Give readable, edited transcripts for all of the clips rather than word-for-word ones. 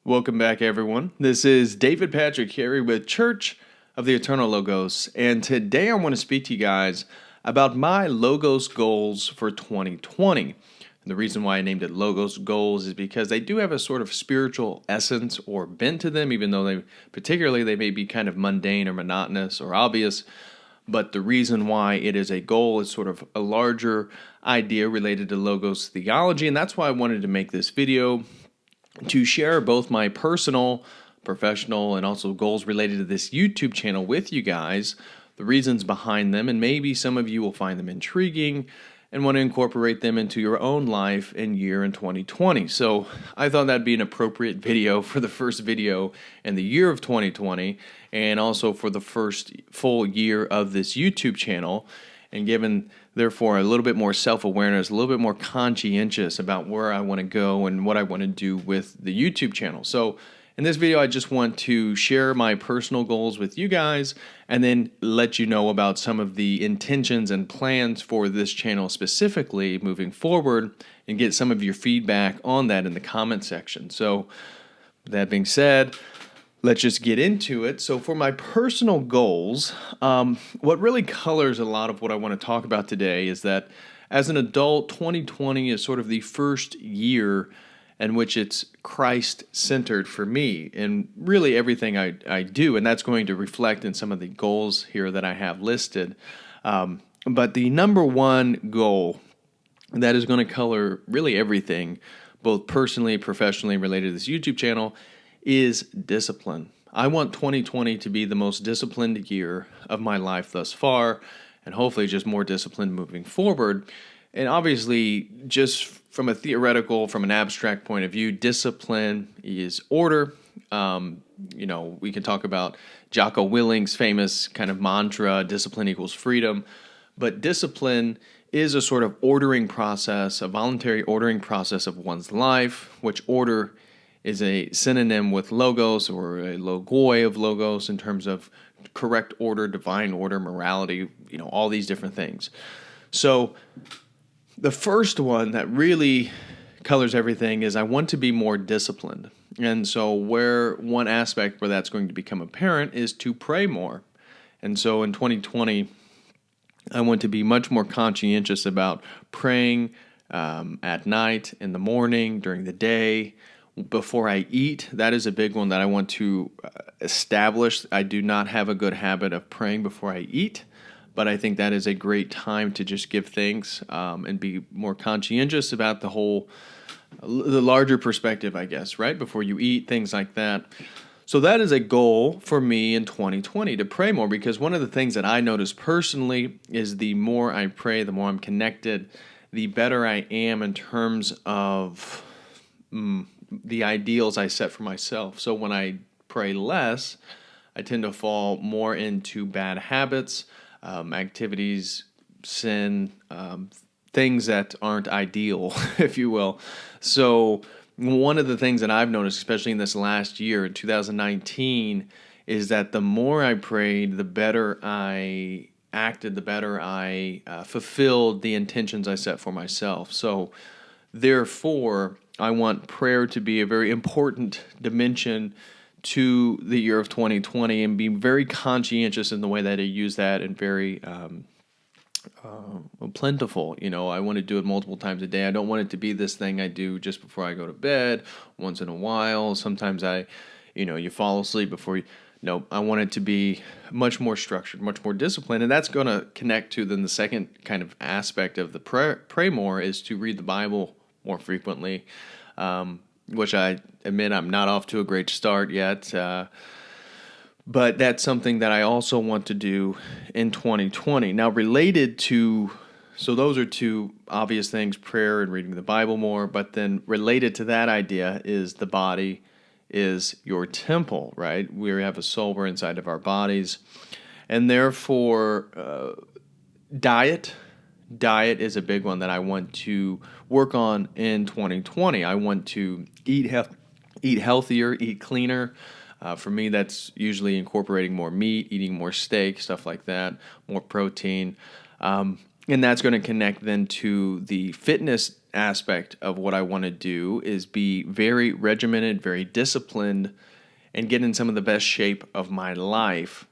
Welcome back, everyone. This is David Patrick Carey with Church of the Eternal Logos, and today I want to speak to you guys about my Logos goals for 2020. And the reason why I named it Logos goals is because they do have a sort of spiritual essence or bent to them, even though they may be kind of mundane or monotonous or obvious. But the reason why it is a goal is sort of a larger idea related to Logos theology, and that's why I wanted to make this video to share both my personal, professional, and also goals related to this YouTube channel with you guys, the reasons behind them, and maybe some of you will find them intriguing and want to incorporate them into your own life and year in 2020. So I thought that'd be an appropriate video for the first video in the year of 2020, and also for the first full year of this YouTube channel. And given, therefore, a little bit more self-awareness, a little bit more conscientious about where I want to go and what I want to do with the YouTube channel. So in this video, I just want to share my personal goals with you guys and then let you know about some of the intentions and plans for this channel specifically moving forward and get some of your feedback on that in the comment section. So with that being said, let's just get into it. So for my personal goals, what really colors a lot of what I want to talk about today is that as an adult, 2020 is sort of the first year in which it's Christ-centered for me in really everything I do, and that's going to reflect in some of the goals here that I have listed. But the number one goal that is going to color really everything, both personally, professionally related to this YouTube channel, is discipline. I want 2020 to be the most disciplined year of my life thus far, and hopefully just more disciplined moving forward. And obviously, just from a theoretical, from an abstract point of view, discipline is order. We can talk about Jocko Willink's famous kind of mantra, discipline equals freedom. But discipline is a sort of ordering process, a voluntary ordering process of one's life, which order is a synonym with logos or a logoi of logos in terms of correct order, divine order, morality, all these different things. So the first one that really colors everything is I want to be more disciplined. And so one aspect where that's going to become apparent is to pray more. And so in 2020, I want to be much more conscientious about praying at night, in the morning, during the day, before I eat. That is a big one that I want to establish. I do not have a good habit of praying before I eat, but I think that is a great time to just give thanks and be more conscientious about the larger perspective, I guess, right? Before you eat, things like that. So that is a goal for me in 2020, to pray more, because one of the things that I notice personally is the more I pray, the more I'm connected, the better I am in terms of the ideals I set for myself. So when I pray less, I tend to fall more into bad habits, activities, sin, things that aren't ideal, if you will. So one of the things that I've noticed, especially in this last year, in 2019, is that the more I prayed, the better I acted, the better I fulfilled the intentions I set for myself. So therefore, I want prayer to be a very important dimension to the year of 2020 and be very conscientious in the way that I use that and very plentiful. I want to do it multiple times a day. I don't want it to be this thing I do just before I go to bed, once in a while. Sometimes you fall asleep before you. No, I want it to be much more structured, much more disciplined. And that's going to connect to then the second kind of aspect of the pray more is to read the Bible more frequently, which I admit I'm not off to a great start yet. But that's something that I also want to do in 2020. Now, so those are two obvious things, prayer and reading the Bible more, but then related to that idea is the body is your temple, right? We have a soul, we're inside of our bodies. And therefore, diet is a big one that I want to work on in 2020. I want to eat healthier, eat cleaner. For me, that's usually incorporating more meat, eating more steak, stuff like that, more protein. And that's going to connect then to the fitness aspect of what I want to do is be very regimented, very disciplined, and get in some of the best shape of my life.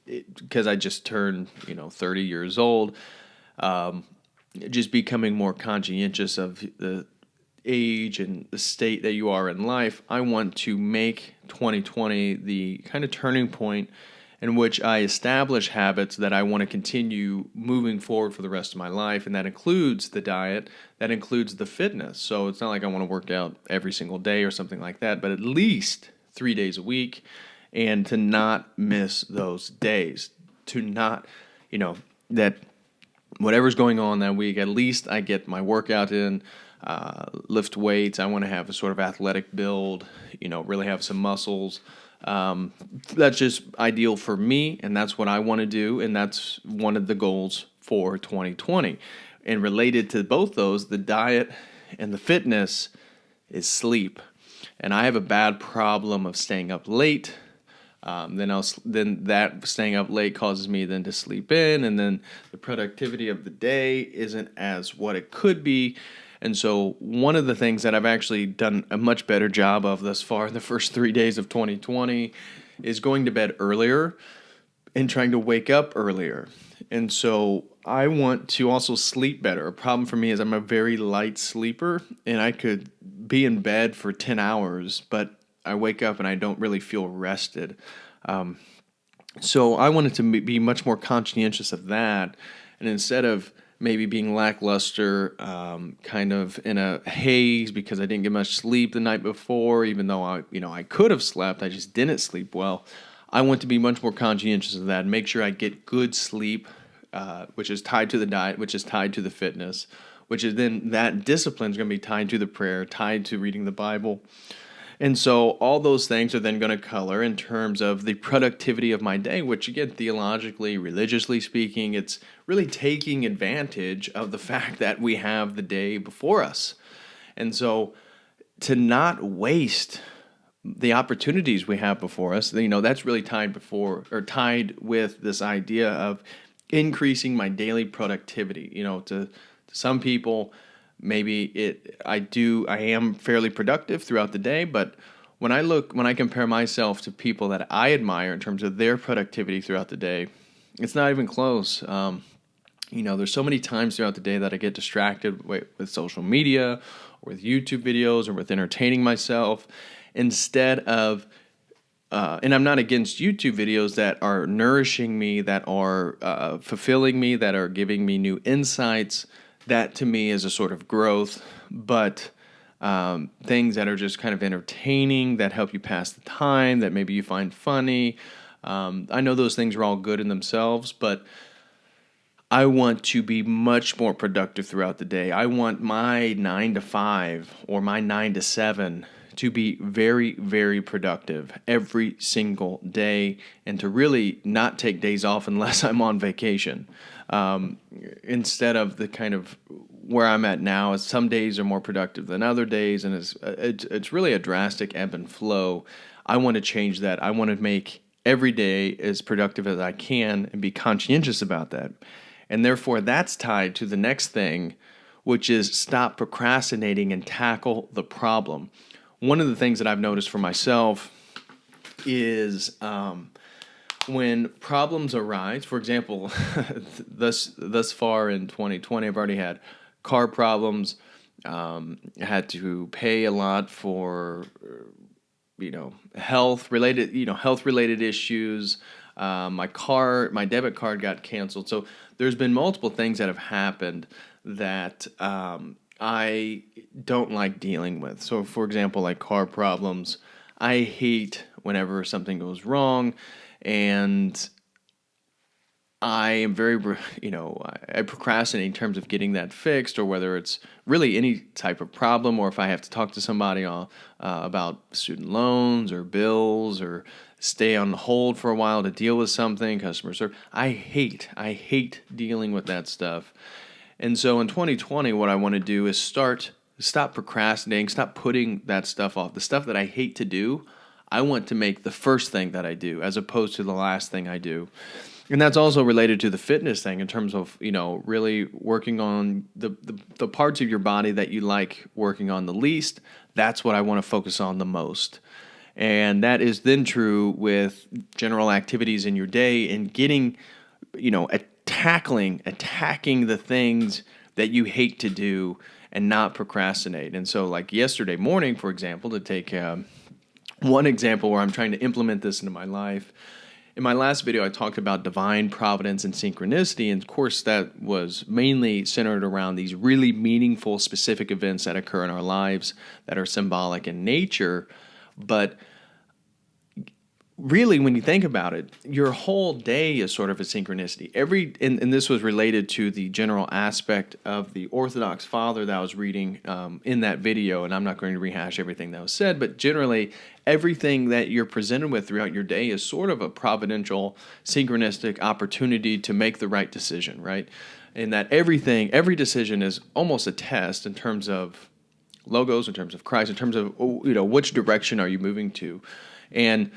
Because I just turned, 30 years old, just becoming more conscientious of the age and the state that you are in life. I want to make 2020 the kind of turning point in which I establish habits that I want to continue moving forward for the rest of my life. And that includes the diet, that includes the fitness. So it's not like I want to work out every single day or something like that, but at least 3 days a week, and to not miss those days, to not, that whatever's going on that week, at least I get my workout in, lift weights. I want to have a sort of athletic build, really have some muscles. That's just ideal for me, and that's what I want to do, and that's one of the goals for 2020. And related to both those, the diet and the fitness, is sleep. And I have a bad problem of staying up late. Then that staying up late causes me then to sleep in, and then the productivity of the day isn't as what it could be. And so one of the things that I've actually done a much better job of thus far in the first 3 days of 2020 is going to bed earlier and trying to wake up earlier. And so I want to also sleep better. A problem for me is I'm a very light sleeper, and I could be in bed for 10 hours, but I wake up and I don't really feel rested. So I wanted to be much more conscientious of that. And instead of maybe being lackluster, kind of in a haze because I didn't get much sleep the night before, even though I could have slept, I just didn't sleep well. I want to be much more conscientious of that and make sure I get good sleep, which is tied to the diet, which is tied to the fitness, which is then that discipline is going to be tied to the prayer, tied to reading the Bible. And so all those things are then going to color in terms of the productivity of my day, which again, theologically, religiously speaking, it's really taking advantage of the fact that we have the day before us. And so to not waste the opportunities we have before us, that's really tied with this idea of increasing my daily productivity. To some people, maybe I am fairly productive throughout the day, but when I compare myself to people that I admire in terms of their productivity throughout the day, it's not even close. There's so many times throughout the day that I get distracted with social media or with YouTube videos or with entertaining myself instead of and I'm not against YouTube videos that are nourishing me, that are fulfilling me, that are giving me new insights. That to me is a sort of growth, but things that are just kind of entertaining, that help you pass the time, that maybe you find funny. I know those things are all good in themselves, but I want to be much more productive throughout the day. I want my 9 to 5 or my 9 to 7 to be very, very productive every single day, and to really not take days off unless I'm on vacation. Instead of the kind of where I'm at now, is some days are more productive than other days, and it's really a drastic ebb and flow. I want to change that. I want to make every day as productive as I can and be conscientious about that. And therefore, that's tied to the next thing, which is stop procrastinating and tackle the problem. One of the things that I've noticed for myself is when problems arise. For example, thus far in 2020, I've already had car problems. I had to pay a lot for health related issues. My debit card got canceled. So there's been multiple things that have happened that I don't like dealing with. So, for example, like car problems, I hate whenever something goes wrong, and I am very, I procrastinate in terms of getting that fixed, or whether it's really any type of problem, or if I have to talk to somebody about student loans or bills, or stay on hold for a while to deal with something, customer service. I hate dealing with that stuff. And so in 2020, what I want to do is stop procrastinating, stop putting that stuff off. The stuff that I hate to do, I want to make the first thing that I do as opposed to the last thing I do. And that's also related to the fitness thing in terms of, really working on the parts of your body that you like working on the least. That's what I want to focus on the most. And that is then true with general activities in your day and getting, attacking the things that you hate to do and not procrastinate. And so, like yesterday morning, for example, to take one example where I'm trying to implement this into my life. In my last video, I talked about divine providence and synchronicity, and of course, that was mainly centered around these really meaningful, specific events that occur in our lives that are symbolic in nature. But really, when you think about it, your whole day is sort of a synchronicity. And this was related to the general aspect of the Orthodox Father that I was reading in that video, and I'm not going to rehash everything that was said, but generally, everything that you're presented with throughout your day is sort of a providential, synchronistic opportunity to make the right decision, right? And that every decision is almost a test in terms of logos, in terms of Christ, in terms of which direction are you moving to, and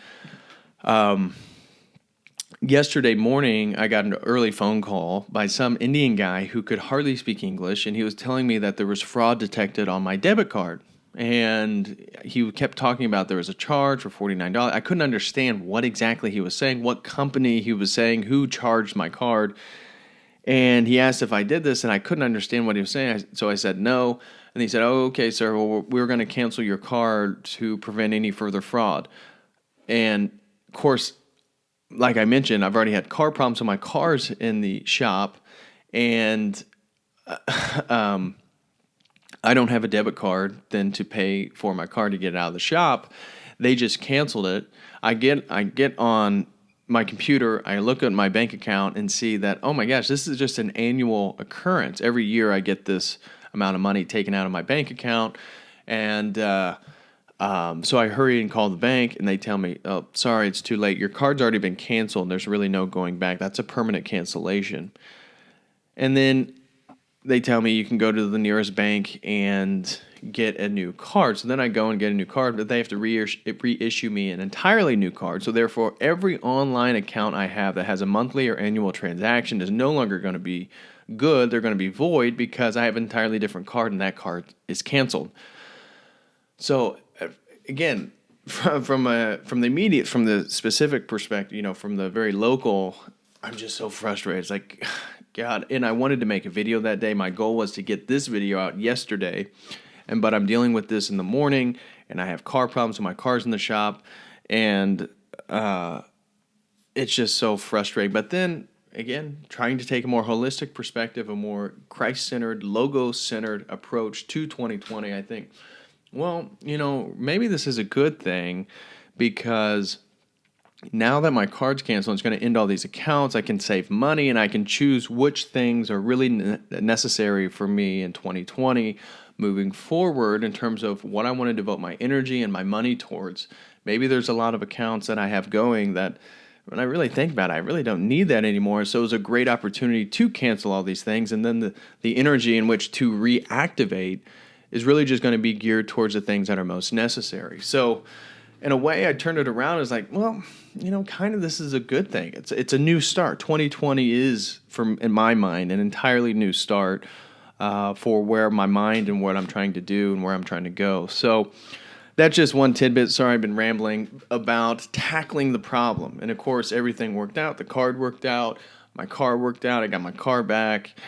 yesterday morning, I got an early phone call by some Indian guy who could hardly speak English, and he was telling me that there was fraud detected on my debit card. And he kept talking about there was a charge for $49. I couldn't understand what exactly he was saying, what company he was saying, who charged my card. And he asked if I did this, and I couldn't understand what he was saying. So I said no. And he said, "Oh, okay, sir. Well, we're going to cancel your card to prevent any further fraud." And of course, like I mentioned, I've already had car problems, so my car's in the shop, and I don't have a debit card then to pay for my car to get it out of the shop. They just canceled it. I get on my computer, I look at my bank account and see that, oh my gosh, this is just an annual occurrence. Every year I get this amount of money taken out of my bank account, and so I hurry and call the bank, and they tell me, "Oh, sorry, it's too late. Your card's already been canceled. There's really no going back. That's a permanent cancellation." And then they tell me you can go to the nearest bank and get a new card. So then I go and get a new card, but they have to reissue me an entirely new card. So therefore, every online account I have that has a monthly or annual transaction is no longer going to be good. They're going to be void because I have an entirely different card, and that card is canceled. So again, from the specific perspective, from the very local, I'm just so frustrated. It's like, God, and I wanted to make a video that day. My goal was to get this video out yesterday, but I'm dealing with this in the morning, and I have car problems, and my car's in the shop, and it's just so frustrating. But then again, trying to take a more holistic perspective, a more Christ-centered, logo-centered approach to 2020, I think, well, maybe this is a good thing because now that my card's canceled, it's going to end all these accounts. I can save money, and I can choose which things are really necessary for me in 2020 moving forward in terms of what I want to devote my energy and my money towards. Maybe there's a lot of accounts that I have going that when I really think about it, I really don't need that anymore. So it was a great opportunity to cancel all these things, and then the energy in which to reactivate is really just going to be geared towards the things that are most necessary. So in a way, I turned it around as like, well, kind of this is a good thing. It's a new start. 2020 is, in my mind, an entirely new start for where my mind and what I'm trying to do and where I'm trying to go. So that's just one tidbit. Sorry, I've been rambling about tackling the problem. And of course, everything worked out. The card worked out. My car worked out. I got my car back.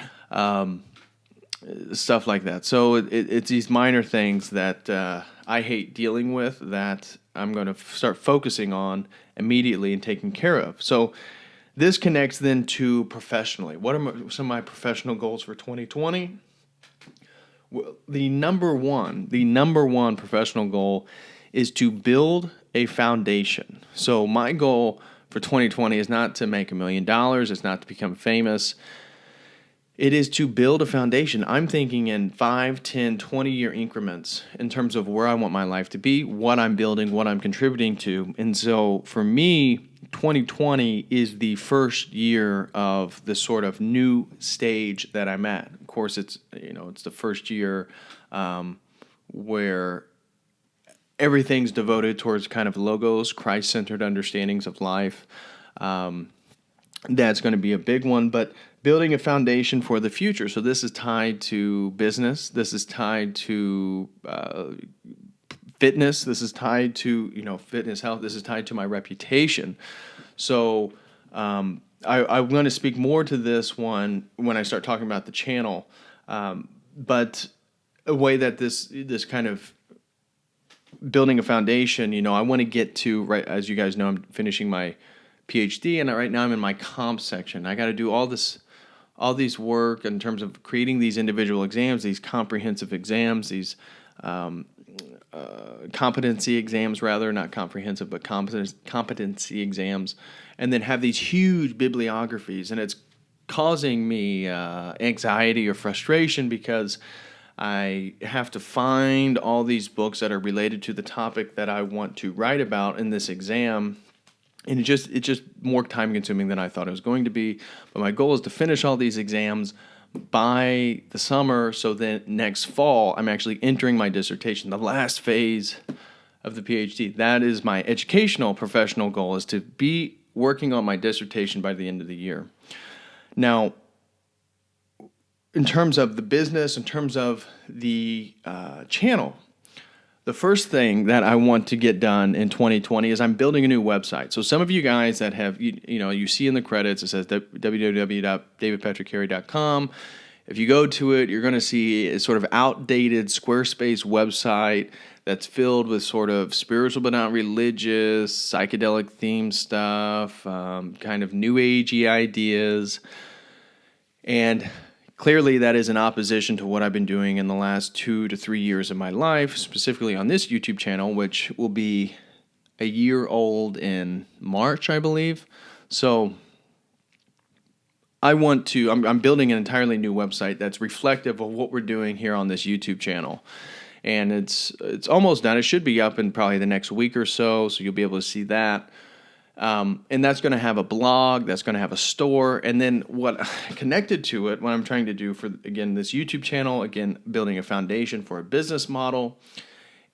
Stuff like that. So it's these minor things that I hate dealing with that I'm going to start focusing on immediately and taking care of. So this connects then to professionally. What are some of my professional goals for 2020? Well, the number one professional goal is to build a foundation. So my goal for 2020 is not to make $1 million. It's not to become famous. It is to build a foundation. I'm thinking in 5, 10, 20-year increments in terms of where I want my life to be, what I'm building, what I'm contributing to. And so for me, 2020 is the first year of the sort of new stage that I'm at. Of course, it's the first year where everything's devoted towards kind of logos, Christ-centered understandings of life. That's going to be a big one, but building a foundation for the future. So this is tied to business. This is tied to fitness. This is tied to fitness, health. This is tied to my reputation. So I'm going to speak more to this one when I start talking about the channel. But a way that this kind of building a foundation, I want to get to, right, as you guys know, I'm finishing my PhD, and right now I'm in my comp section. I got to do all these work in terms of creating these individual exams, these comprehensive exams, these competency exams, rather, not comprehensive, but competency exams, and then have these huge bibliographies, and it's causing me anxiety or frustration because I have to find all these books that are related to the topic that I want to write about in this exam. And it's just more time consuming than I thought it was going to be. But my goal is to finish all these exams by the summer, so then next fall I'm actually entering my dissertation, the last phase of the PhD. That is my educational professional goal, is to be working on my dissertation by the end of the year. Now, in terms of the business, in terms of the channel, the first thing that I want to get done in 2020 is I'm building a new website. So some of you guys that have, you see in the credits, it says www.davidpatrickcarey.com. If you go to it, you're going to see a sort of outdated Squarespace website that's filled with sort of spiritual but not religious, psychedelic theme stuff, kind of new agey ideas. And clearly, that is in opposition to what I've been doing in the last 2 to 3 years of my life, specifically on this YouTube channel, which will be a year old in March, I believe. So I'm building an entirely new website that's reflective of what we're doing here on this YouTube channel. And it's almost done. It should be up in probably the next week or so you'll be able to see that. And that's going to have a blog, that's going to have a store, and then what connected to it, what I'm trying to do for, again, this YouTube channel, again, building a foundation for a business model,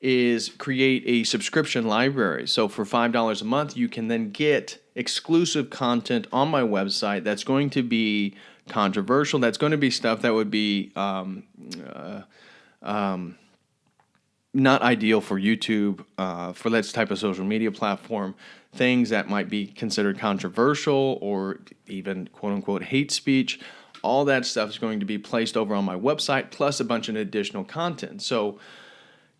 is create a subscription library. So for $5 a month, you can then get exclusive content on my website that's going to be controversial, that's going to be stuff that would be not ideal for YouTube, for that type of social media platform, things that might be considered controversial or even quote-unquote hate speech. All that stuff is going to be placed over on my website, plus a bunch of additional content. So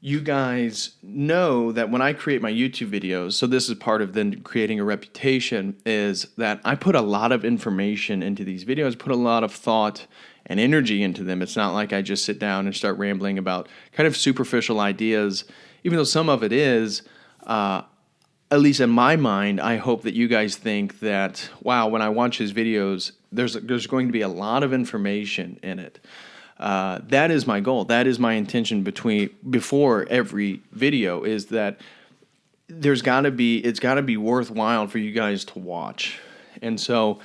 you guys know that when I create my YouTube videos, so this is part of then creating a reputation, is that I put a lot of information into these videos, put a lot of thought and energy into them. It's not like I just sit down and start rambling about kind of superficial ideas, even though some of it is. At least in my mind, I hope that you guys think that, wow, when I watch his videos, there's going to be a lot of information in it. That is my goal. That is my intention before every video, is that it's got to be worthwhile for you guys to watch. And so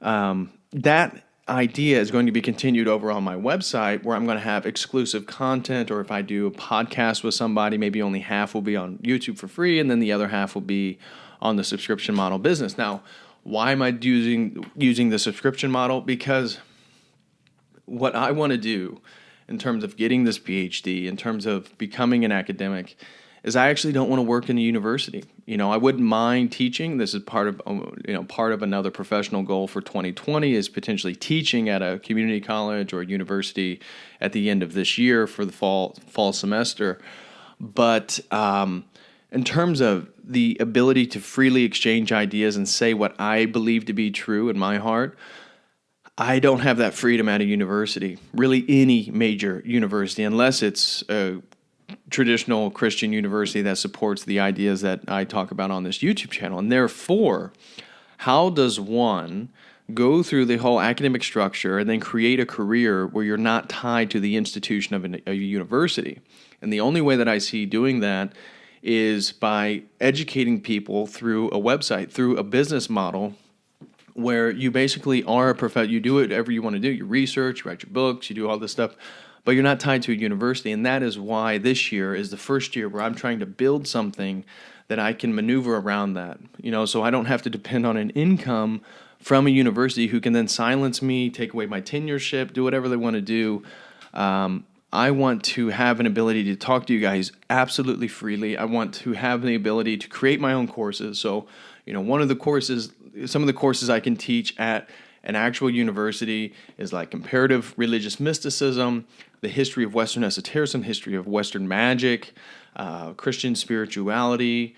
that idea is going to be continued over on my website, where I'm going to have exclusive content, or if I do a podcast with somebody, maybe only half will be on YouTube for free, and then the other half will be on the subscription model business. Now, why am I using the subscription model? Because what I want to do in terms of getting this PhD, in terms of becoming an academic, is I actually don't want to work in a university. I wouldn't mind teaching. This is part of another professional goal for 2020, is potentially teaching at a community college or a university at the end of this year for the fall semester. But in terms of the ability to freely exchange ideas and say what I believe to be true in my heart, I don't have that freedom at a university, really any major university, unless it's a traditional Christian university that supports the ideas that I talk about on this YouTube channel. And therefore, how does one go through the whole academic structure and then create a career where you're not tied to the institution of a university? And the only way that I see doing that is by educating people through a website, through a business model, where you basically are a professor. You do whatever you want to do. You research, you write your books, you do all this stuff, but you're not tied to a university. And that is why this year is the first year where I'm trying to build something that I can maneuver around that, so I don't have to depend on an income from a university who can then silence me, take away my tenureship, do whatever they want to do. I want to have an ability to talk to you guys absolutely freely. I want to have the ability to create my own courses. So, some of the courses I can teach at an actual university is like comparative religious mysticism, the history of Western esotericism, history of Western magic, Christian spirituality,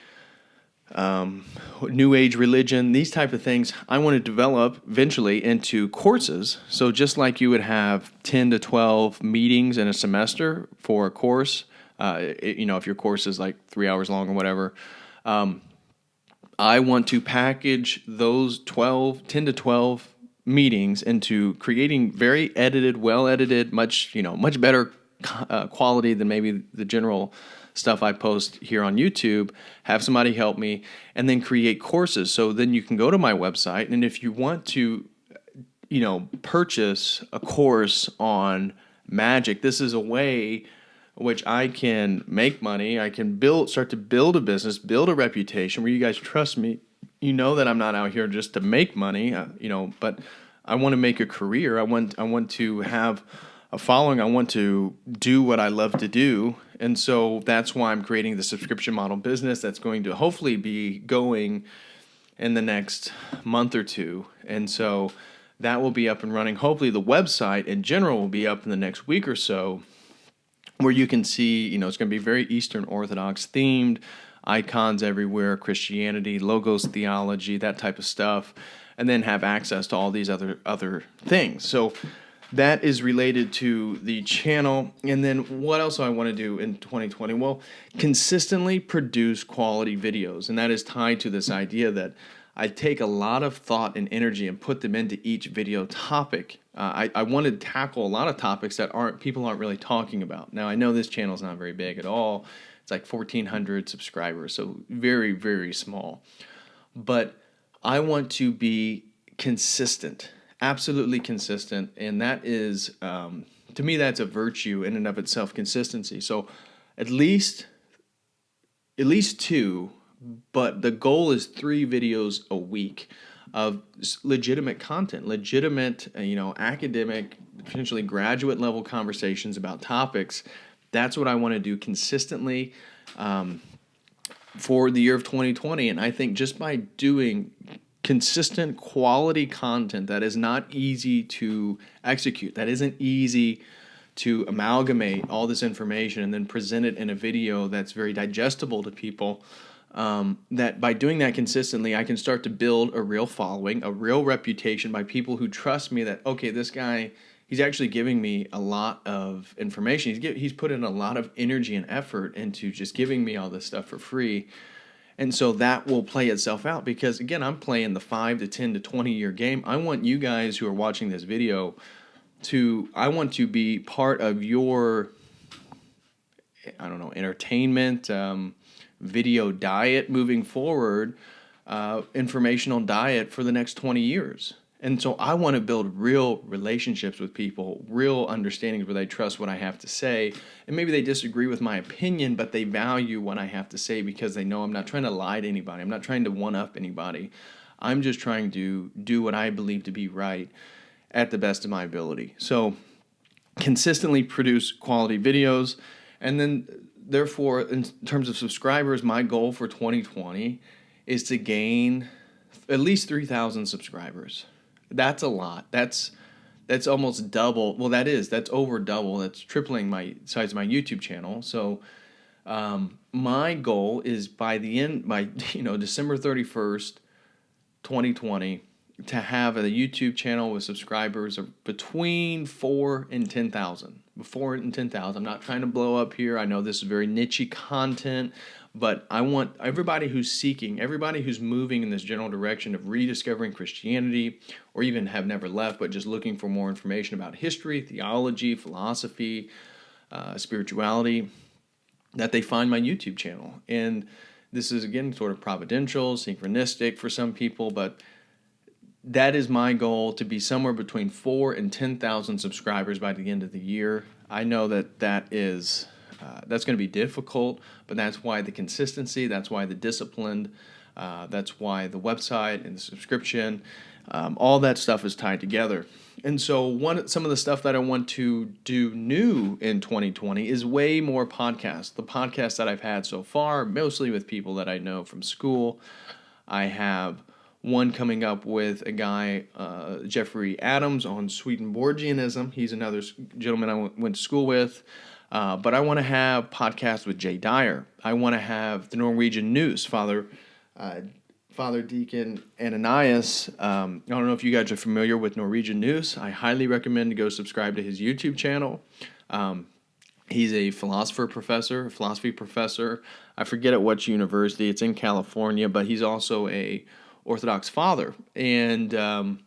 New Age religion, these type of things. I want to develop eventually into courses. So just like you would have 10 to 12 meetings in a semester for a course, if your course is like 3 hours long or whatever, I want to package those 10 to 12 meetings into creating very edited, well edited, much better quality than maybe the general stuff I post here on YouTube. Have somebody help me, and then create courses. So then you can go to my website, and if you want to, purchase a course on magic, this is a way which I can make money. I can start to build a business, build a reputation where you guys trust me. You know that I'm not out here just to make money, but I want to make a career. I want to have a following. I want to do what I love to do. And so that's why I'm creating the subscription model business that's going to hopefully be going in the next month or two. And so that will be up and running. Hopefully the website in general will be up in the next week or so, where you can see, it's going to be very Eastern Orthodox themed, icons everywhere, Christianity, logos theology, that type of stuff, and then have access to all these other things. So that is related to the channel. And then what else do I want to do in 2020? Well, consistently produce quality videos. And that is tied to this idea that I take a lot of thought and energy and put them into each video topic. I want to tackle a lot of topics that people aren't really talking about. Now, I know this channel is not very big at all. It's like 1,400 subscribers, so very, very small. But I want to be consistent, absolutely consistent, and that is, to me, that's a virtue in and of itself, consistency. So at least 2, but the goal is 3 videos a week of legitimate content, legitimate, academic, potentially graduate level conversations about topics. That's what I want to do consistently for the year of 2020. And I think just by doing consistent quality content that is not easy to execute, that isn't easy to amalgamate all this information and then present it in a video that's very digestible to people, that by doing that consistently, I can start to build a real following, a real reputation by people who trust me that, okay, this guy, he's actually giving me a lot of information. He's put in a lot of energy and effort into just giving me all this stuff for free. And so that will play itself out because, again, I'm playing the 5 to 10 to 20 year game. I want you guys who are watching this video I want to be part of your, entertainment, video diet moving forward, informational diet for the next 20 years. And so I want to build real relationships with people, real understandings where they trust what I have to say. And maybe they disagree with my opinion, but they value what I have to say because they know I'm not trying to lie to anybody. I'm not trying to one-up anybody. I'm just trying to do what I believe to be right at the best of my ability. So consistently produce quality videos. And then, therefore, in terms of subscribers, my goal for 2020 is to gain at least 3,000 subscribers. That's a lot. That's almost double. Well, that's over double. That's tripling my size of my YouTube channel. So my goal is by December 31st, 2020, to have a YouTube channel with subscribers of between 4 and 10,000. 4 and 10,000. I'm not trying to blow up here. I know this is very niche content, but I want everybody who's seeking, everybody who's moving in this general direction of rediscovering Christianity, or even have never left, but just looking for more information about history, theology, philosophy, spirituality, that they find my YouTube channel. And this is, again, sort of providential, synchronistic for some people, but that is my goal, to be somewhere between 4 and 10,000 subscribers by the end of the year. I know that's going to be difficult, but that's why the consistency, that's why the discipline, that's why the website and the subscription, All that stuff is tied together. And so some of the stuff that I want to do new in 2020 is way more podcasts. The podcasts that I've had so far, mostly with people that I know from school. I have one coming up with a guy, Jeffrey Adams, on Swedenborgianism. He's another gentleman I went to school with. But I want to have podcasts with Jay Dyer. I want to have the Norwegian News, Father Deacon Ananias. I don't know if you guys are familiar with Norwegian News. I highly recommend to go subscribe to his YouTube channel. He's a philosophy professor. I forget at which university. It's in California, but he's also a Orthodox father. And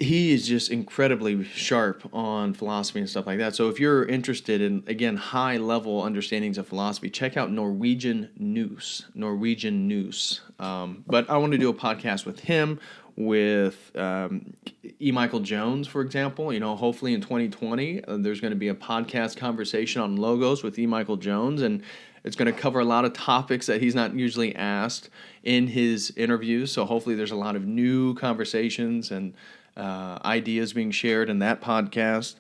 he is just incredibly sharp on philosophy and stuff like that. So if you're interested in, again, high-level understandings of philosophy, check out Norwegian News. But I want to do a podcast with him, with E. Michael Jones, for example. Hopefully in 2020, there's going to be a podcast conversation on logos with E. Michael Jones, and it's going to cover a lot of topics that he's not usually asked in his interviews. So hopefully there's a lot of new conversations and ideas being shared in that podcast.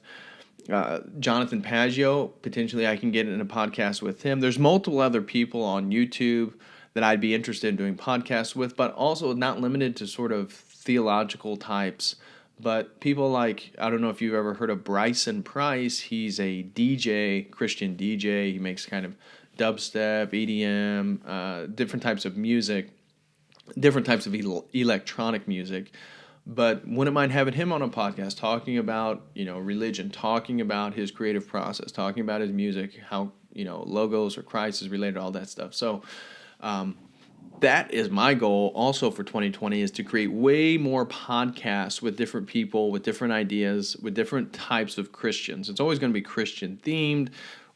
Jonathan Paggio, potentially I can get in a podcast with him. There's multiple other people on YouTube that I'd be interested in doing podcasts with, but also not limited to sort of theological types, but people like, I don't know if you've ever heard of Bryson Price. He's a DJ, Christian DJ. He makes kind of dubstep, EDM, different types of music, different types of electronic music. But wouldn't mind having him on a podcast talking about, religion, talking about his creative process, talking about his music, how, logos or Christ is related to all that stuff. So that is my goal also for 2020, is to create way more podcasts with different people, with different ideas, with different types of Christians. It's always going to be Christian themed,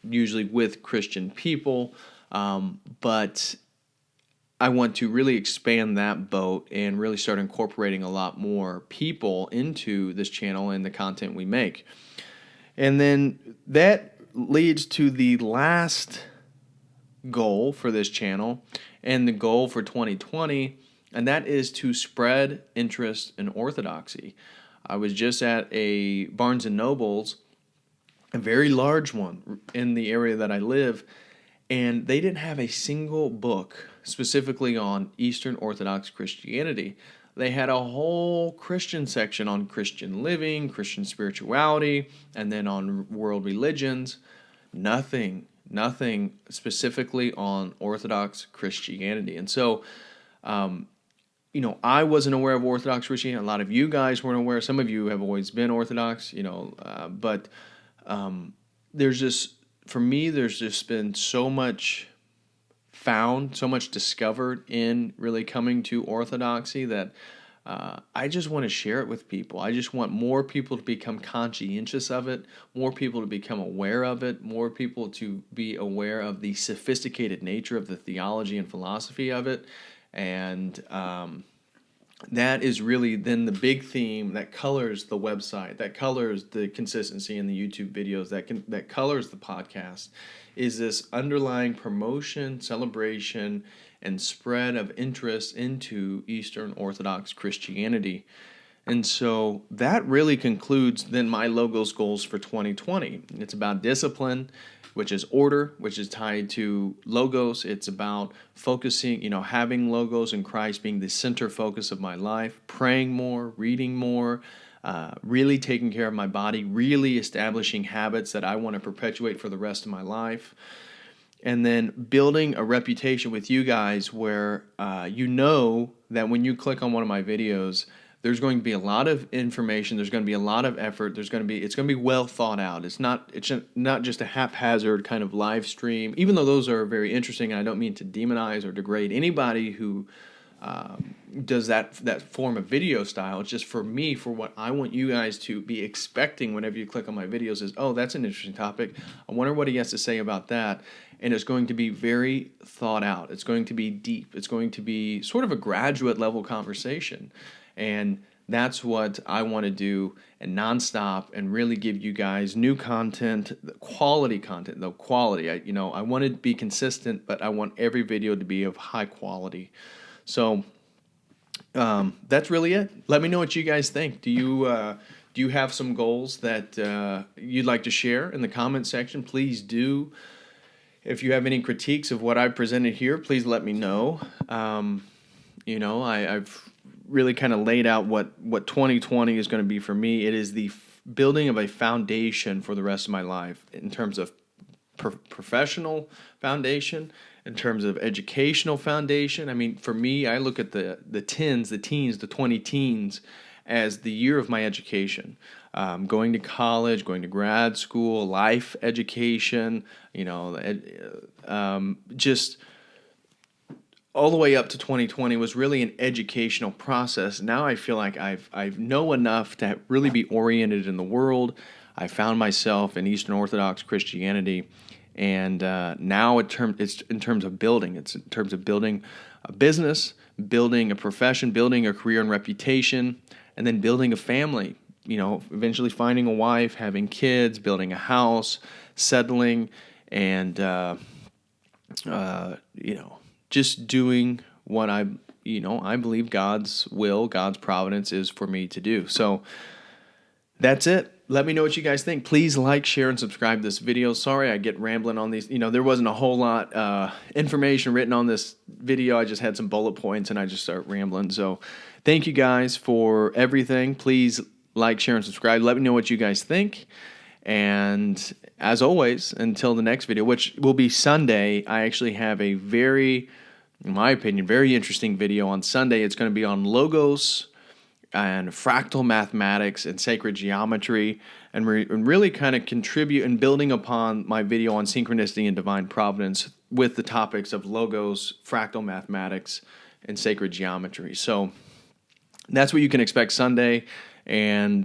usually with Christian people. But I want to really expand that boat and really start incorporating a lot more people into this channel and the content we make. And then that leads to the last goal for this channel and the goal for 2020, and that is to spread interest in orthodoxy. I was just at a Barnes & Noble's, a very large one in the area that I live, and they didn't have a single book specifically on Eastern Orthodox Christianity. They had a whole Christian section on Christian living, Christian spirituality, and then on world religions. Nothing specifically on Orthodox Christianity. And so, I wasn't aware of Orthodox Christianity. A lot of you guys weren't aware. Some of you have always been Orthodox, but there's just, for me, there's just been so much found, so much discovered in really coming to Orthodoxy that I just want to share it with people. I just want more people to become conscientious of it, more people to become aware of it, more people to be aware of the sophisticated nature of the theology and philosophy of it. And that is really then the big theme that colors the website, that colors the consistency in the YouTube videos, that colors the podcast, is this underlying promotion, celebration, and spread of interest into Eastern Orthodox Christianity. And so that really concludes then my Logos goals for 2020. It's about discipline, which is order, which is tied to Logos. It's about focusing, having Logos in Christ being the center focus of my life, praying more, reading more, really taking care of my body, really establishing habits that I want to perpetuate for the rest of my life. And then building a reputation with you guys where that when you click on one of my videos, there's going to be a lot of information. There's going to be a lot of effort. It's going to be well thought out. It's not just a haphazard kind of live stream, even though those are very interesting. And I don't mean to demonize or degrade anybody who does that form of video style. It's just for me, for what I want you guys to be expecting whenever you click on my videos is, oh, that's an interesting topic. I wonder what he has to say about that. And it's going to be very thought out. It's going to be deep. It's going to be sort of a graduate level conversation. And that's what I want to do, and nonstop, and really give you guys new content, quality content, though quality. I want to be consistent, but I want every video to be of high quality. So That's really it. Let me know what you guys think. Do you have some goals that you'd like to share in the comment section? Please do. If you have any critiques of what I presented here, please let me know. I've really kind of laid out what 2020 is going to be for me. It is the building of a foundation for the rest of my life in terms of professional foundation, in terms of educational foundation. I mean, for me, I look at the teens, the 20 teens, as the year of my education. Going to college, going to grad school, life education, just all the way up to 2020 was really an educational process. Now I feel like I know enough to really be oriented in the world. I found myself in Eastern Orthodox Christianity, and now it's in terms of building. It's in terms of building a business, building a profession, building a career and reputation, and then building a family. Eventually finding a wife, having kids, building a house, settling, and just doing what I believe God's will, God's providence is for me to do. So that's it. Let me know what you guys think. Please like, share, and subscribe to this video. Sorry I get rambling on these. There wasn't a whole lot information written on this video. I just had some bullet points and I just start rambling. So thank you guys for everything. Please like, share, and subscribe. Let me know what you guys think. And as always, until the next video, which will be Sunday, I actually have a very, in my opinion, very interesting video on Sunday. It's going to be on logos and fractal mathematics and sacred geometry, and really kind of contribute in building upon my video on synchronicity and divine providence with the topics of logos, fractal mathematics, and sacred geometry. So that's what you can expect Sunday. And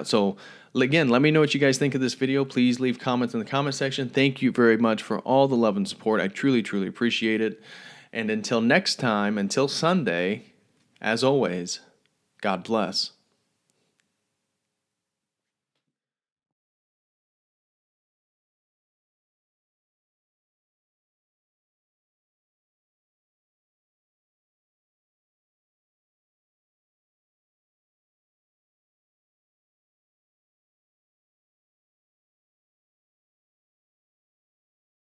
so again, let me know what you guys think of this video. Please leave comments in the comment section. Thank you very much for all the love and support. I truly, truly appreciate it. And until next time, until Sunday, as always, God bless.